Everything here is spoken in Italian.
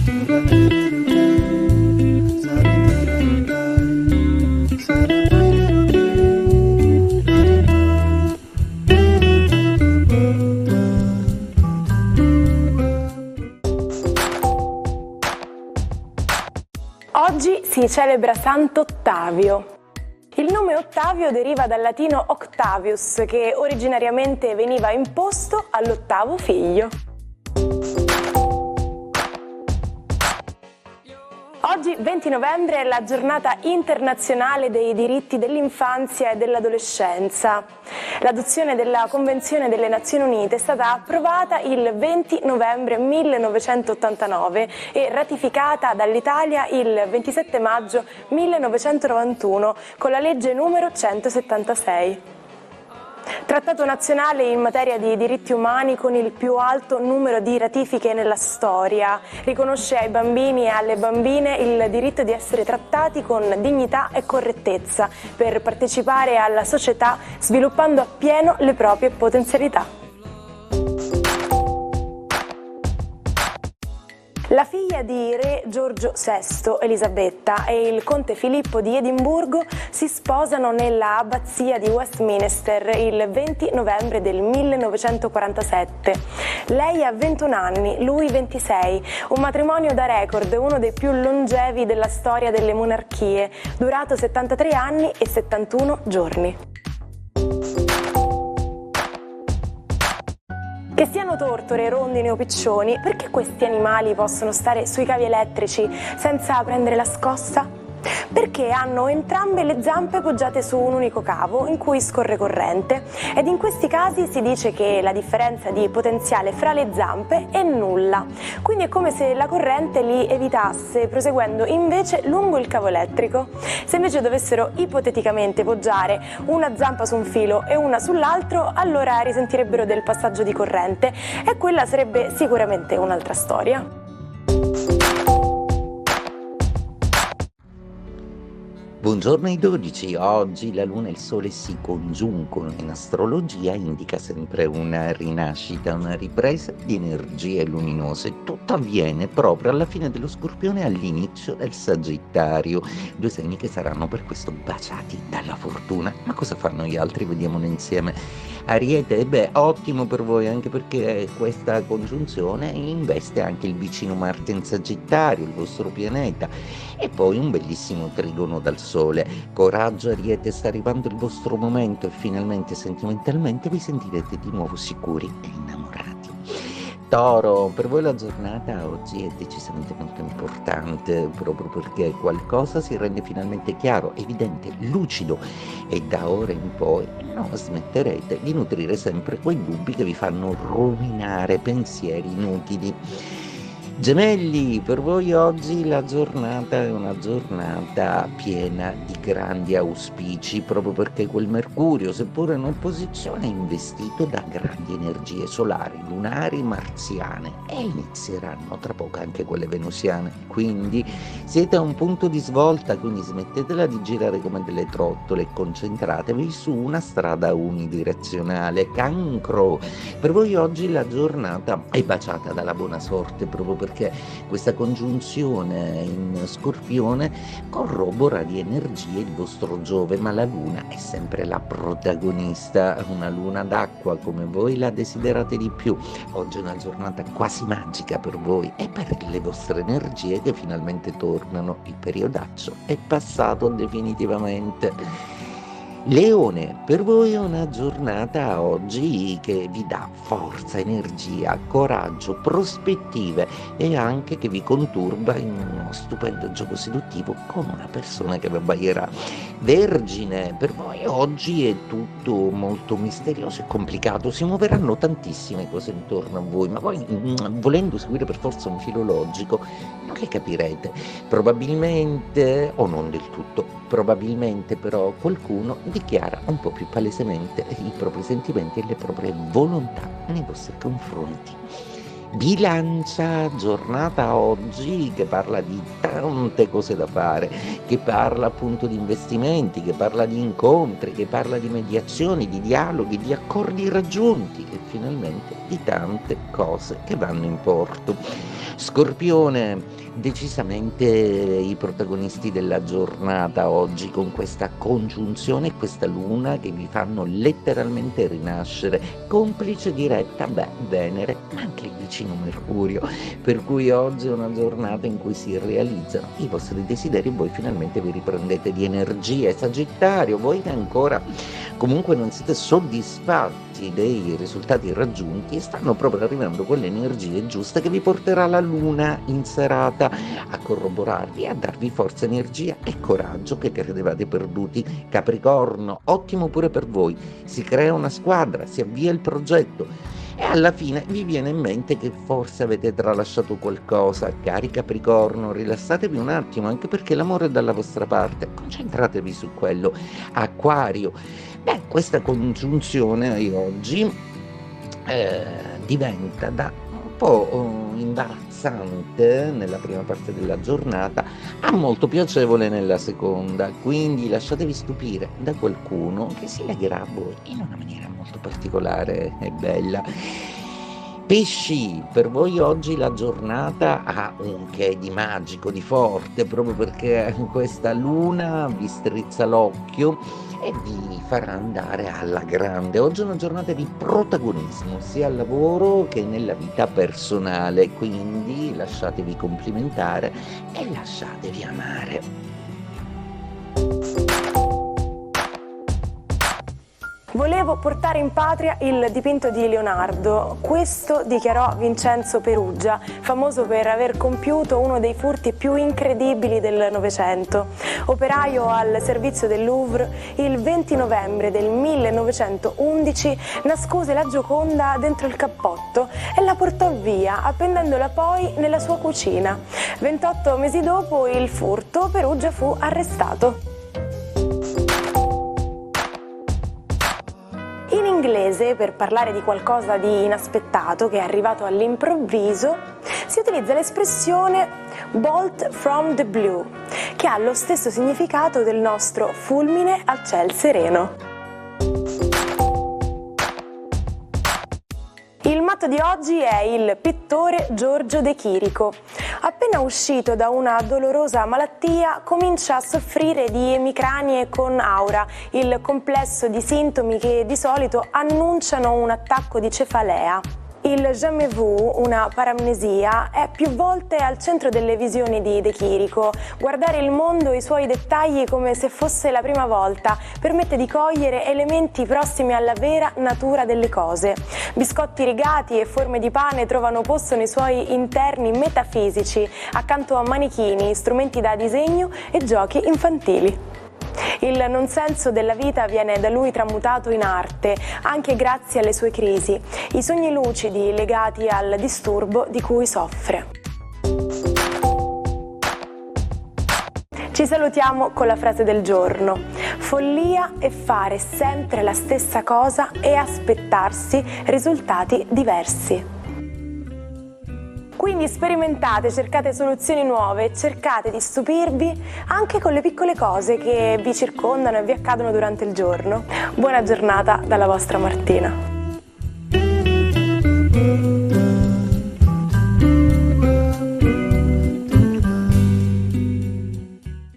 Oggi si celebra Sant'Ottavio. Il nome Ottavio deriva dal latino Octavius, che originariamente veniva imposto all'8° figlio. Oggi, 20 novembre, è la giornata internazionale dei diritti dell'infanzia e dell'adolescenza. L'adozione della Convenzione delle Nazioni Unite è stata approvata il 20 novembre 1989 e ratificata dall'Italia il 27 maggio 1991 con la legge numero 176. Trattato nazionale in materia di diritti umani con il più alto numero di ratifiche nella storia. Riconosce ai bambini e alle bambine il diritto di essere trattati con dignità e correttezza per partecipare alla società sviluppando appieno le proprie potenzialità. La figlia di re Giorgio VI, Elisabetta, e il conte Filippo di Edimburgo si sposano nella abbazia di Westminster il 20 novembre del 1947. Lei ha 21 anni, lui 26, un matrimonio da record, uno dei più longevi della storia delle monarchie, durato 73 anni e 71 giorni. Che siano tortore, rondini o piccioni, perché questi animali possono stare sui cavi elettrici senza prendere la scossa? Perché hanno entrambe le zampe poggiate su un unico cavo in cui scorre corrente, ed in questi casi si dice che la differenza di potenziale fra le zampe è nulla, quindi è come se la corrente li evitasse proseguendo invece lungo il cavo elettrico. Se invece dovessero ipoteticamente poggiare una zampa su un filo e una sull'altro, allora risentirebbero del passaggio di corrente e quella sarebbe sicuramente un'altra storia. Buongiorno ai 12, oggi la Luna e il Sole si congiungono in astrologia, indica sempre una rinascita, una ripresa di energie luminose. Tutto avviene proprio alla fine dello Scorpione e all'inizio del Sagittario, due segni che saranno per questo baciati dalla fortuna. Ma cosa fanno gli altri? Vediamolo insieme. Ariete, ottimo per voi, anche perché questa congiunzione investe anche il vicino Marte in Sagittario, il vostro pianeta, e poi un bellissimo trigono dal Sole. Coraggio Ariete, sta arrivando il vostro momento e finalmente sentimentalmente vi sentirete di nuovo sicuri e innamorati. Toro, per voi la giornata oggi è decisamente molto importante, proprio perché qualcosa si rende finalmente chiaro, evidente, lucido, e da ora in poi non smetterete di nutrire sempre quei dubbi che vi fanno ruminare pensieri inutili. Gemelli, per voi oggi la giornata è una giornata piena di grandi auspici, proprio perché quel Mercurio, seppure in opposizione, è investito da grandi energie solari, lunari, marziane, e inizieranno tra poco anche quelle venusiane. Quindi siete a un punto di svolta, quindi smettetela di girare come delle trottole e concentratevi su una strada unidirezionale. Cancro, per voi oggi la giornata è baciata dalla buona sorte, proprio perché questa congiunzione in Scorpione corrobora di energie il vostro Giove, ma la Luna è sempre la protagonista, una luna d'acqua come voi la desiderate di più. Oggi è una giornata quasi magica per voi e per le vostre energie che finalmente tornano. Il periodaccio è passato definitivamente. Leone, per voi è una giornata oggi che vi dà forza, energia, coraggio, prospettive e anche che vi conturba in uno stupendo gioco seduttivo con una persona che vi abbaierà. Vergine, per voi oggi è tutto molto misterioso e complicato, si muoveranno tantissime cose intorno a voi, ma voi volendo seguire per forza un filo logico non le capirete, probabilmente, o non del tutto, probabilmente però qualcuno dichiara un po' più palesemente i propri sentimenti e le proprie volontà nei vostri confronti. Bilancia, giornata oggi che parla di tante cose da fare, che parla appunto di investimenti, che parla di incontri, che parla di mediazioni, di dialoghi, di accordi raggiunti e finalmente di tante cose che vanno in porto. Scorpione, decisamente i protagonisti della giornata oggi con questa congiunzione e questa luna che vi fanno letteralmente rinascere, complice diretta, Venere, ma anche il vicino Mercurio, per cui oggi è una giornata in cui si realizzano i vostri desideri e voi finalmente vi riprendete di energie. Sagittario, voi che ancora comunque non siete soddisfatti dei risultati raggiunti, stanno proprio arrivando quelle energie giuste che vi porterà la luna in serata a corroborarvi e a darvi forza, energia e coraggio che credevate perduti. Capricorno, ottimo pure per voi, si crea una squadra, si avvia il progetto e alla fine vi viene in mente che forse avete tralasciato qualcosa. Cari Capricorno, rilassatevi un attimo, anche perché l'amore è dalla vostra parte, concentratevi su quello. Acquario, questa congiunzione di oggi diventa da un po' imbarazzante nella prima parte della giornata a molto piacevole nella seconda, quindi lasciatevi stupire da qualcuno che si legherà a voi in una maniera molto particolare e bella. Pesci, per voi oggi la giornata ha un che di magico, di forte, proprio perché questa luna vi strizza l'occhio e vi farà andare alla grande. Oggi è una giornata di protagonismo, sia al lavoro che nella vita personale, quindi lasciatevi complimentare e lasciatevi amare. Volevo portare in patria il dipinto di Leonardo. Questo dichiarò Vincenzo Perugia, famoso per aver compiuto uno dei furti più incredibili del Novecento. Operaio al servizio del Louvre, il 20 novembre del 1911 nascose la Gioconda dentro il cappotto e la portò via, appendendola poi nella sua cucina. 28 mesi dopo il furto, Perugia fu arrestato. In inglese, per parlare di qualcosa di inaspettato che è arrivato all'improvviso, si utilizza l'espressione bolt from the blue, che ha lo stesso significato del nostro fulmine a ciel sereno. Il matto di oggi è il pittore Giorgio De Chirico. Appena uscito da una dolorosa malattia, comincia a soffrire di emicranie con aura, il complesso di sintomi che di solito annunciano un attacco di cefalea. Il jamais vu, una paramnesia, è più volte al centro delle visioni di De Chirico. Guardare il mondo e i suoi dettagli come se fosse la prima volta permette di cogliere elementi prossimi alla vera natura delle cose. Biscotti rigati e forme di pane trovano posto nei suoi interni metafisici, accanto a manichini, strumenti da disegno e giochi infantili. Il non senso della vita viene da lui tramutato in arte, anche grazie alle sue crisi, i sogni lucidi legati al disturbo di cui soffre. Ci salutiamo con la frase del giorno. Follia è fare sempre la stessa cosa e aspettarsi risultati diversi. Quindi sperimentate, cercate soluzioni nuove, cercate di stupirvi anche con le piccole cose che vi circondano e vi accadono durante il giorno. Buona giornata dalla vostra Martina.